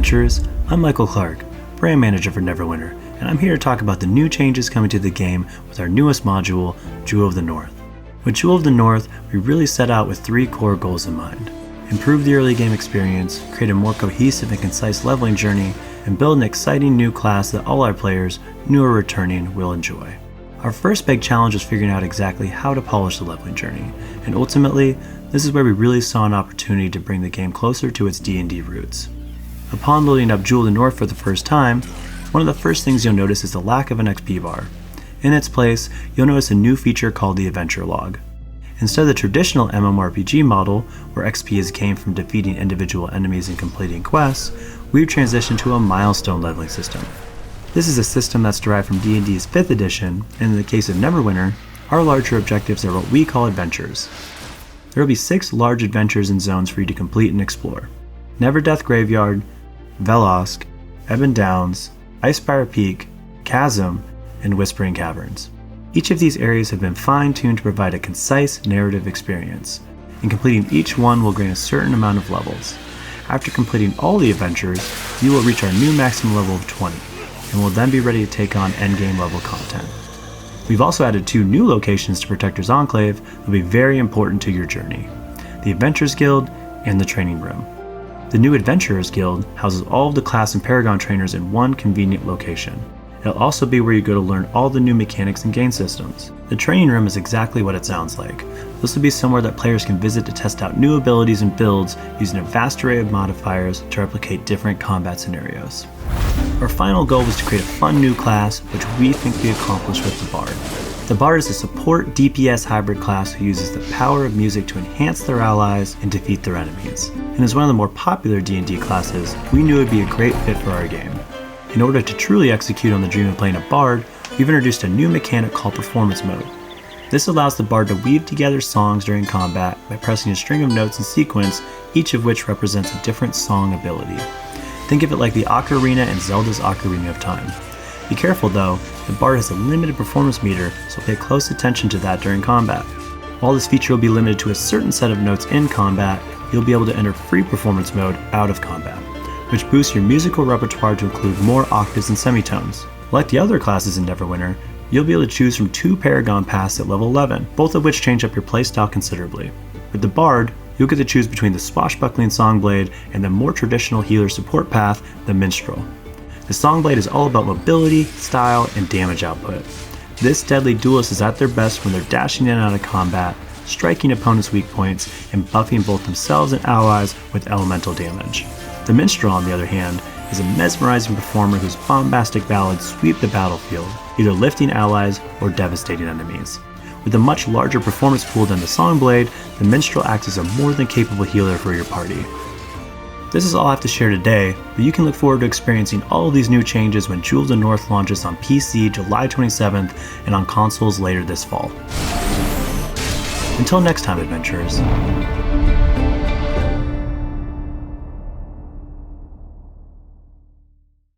adventurers, I'm Michael Clark, brand manager for Neverwinter, and I'm here to talk about the new changes coming to the game with our newest module, Jewel of the North. With Jewel of the North, we really set out with 3 core goals in mind. Improve the early game experience, create a more cohesive and concise leveling journey, and build an exciting new class that all our players, new or returning, will enjoy. Our first big challenge was figuring out exactly how to polish the leveling journey, and ultimately, this is where we really saw an opportunity to bring the game closer to its D&D roots. Upon loading up Jewel of the North for the first time, one of the first things you'll notice is the lack of an XP bar. In its place, you'll notice a new feature called the Adventure Log. Instead of the traditional MMORPG model, where XP is gained from defeating individual enemies and completing quests, we've transitioned to a milestone leveling system. This is a system that's derived from D&D's 5th edition, and in the case of Neverwinter, our larger objectives are what we call adventures. There will be 6 large adventures and zones for you to complete and explore: Neverdeath Graveyard, Velosk, Ebon Downs, Icespire Peak, Chasm, and Whispering Caverns. Each of these areas have been fine-tuned to provide a concise narrative experience, and completing each one will gain a certain amount of levels. After completing all the adventures, you will reach our new maximum level of 20, and will then be ready to take on endgame level content. We've also added 2 new locations to Protector's Enclave that will be very important to your journey: the Adventurers Guild and the Training Room. The new Adventurers Guild houses all of the class and Paragon trainers in one convenient location. It'll also be where you go to learn all the new mechanics and game systems. The Training Room is exactly what it sounds like. This will be somewhere that players can visit to test out new abilities and builds using a vast array of modifiers to replicate different combat scenarios. Our final goal was to create a fun new class, which we think we accomplished with the Bard. The Bard is a support DPS hybrid class who uses the power of music to enhance their allies and defeat their enemies. And as one of the more popular D&D classes, we knew it would be a great fit for our game. In order to truly execute on the dream of playing a Bard, we've introduced a new mechanic called Performance Mode. This allows the Bard to weave together songs during combat by pressing a string of notes in sequence, each of which represents a different song ability. Think of it like the Ocarina and Zelda's Ocarina of Time. Be careful though, the Bard has a limited performance meter, so pay close attention to that during combat. While this feature will be limited to a certain set of notes in combat, you'll be able to enter free performance mode out of combat, which boosts your musical repertoire to include more octaves and semitones. Like the other classes in Neverwinter, you'll be able to choose from 2 Paragon paths at level 11, both of which change up your playstyle considerably. With the Bard, you'll get to choose between the Swashbuckling Songblade and the more traditional healer support path, the Minstrel. The Songblade is all about mobility, style, and damage output. This deadly duelist is at their best when they're dashing in and out of combat, striking opponents' weak points, and buffing both themselves and allies with elemental damage. The Minstrel, on the other hand, is a mesmerizing performer whose bombastic ballads sweep the battlefield, either lifting allies or devastating enemies. With a much larger performance pool than the Songblade, the Minstrel acts as a more than capable healer for your party. This is all I have to share today, but you can look forward to experiencing all of these new changes when Jewel of the North launches on PC July 27th and on consoles later this fall. Until next time, adventurers.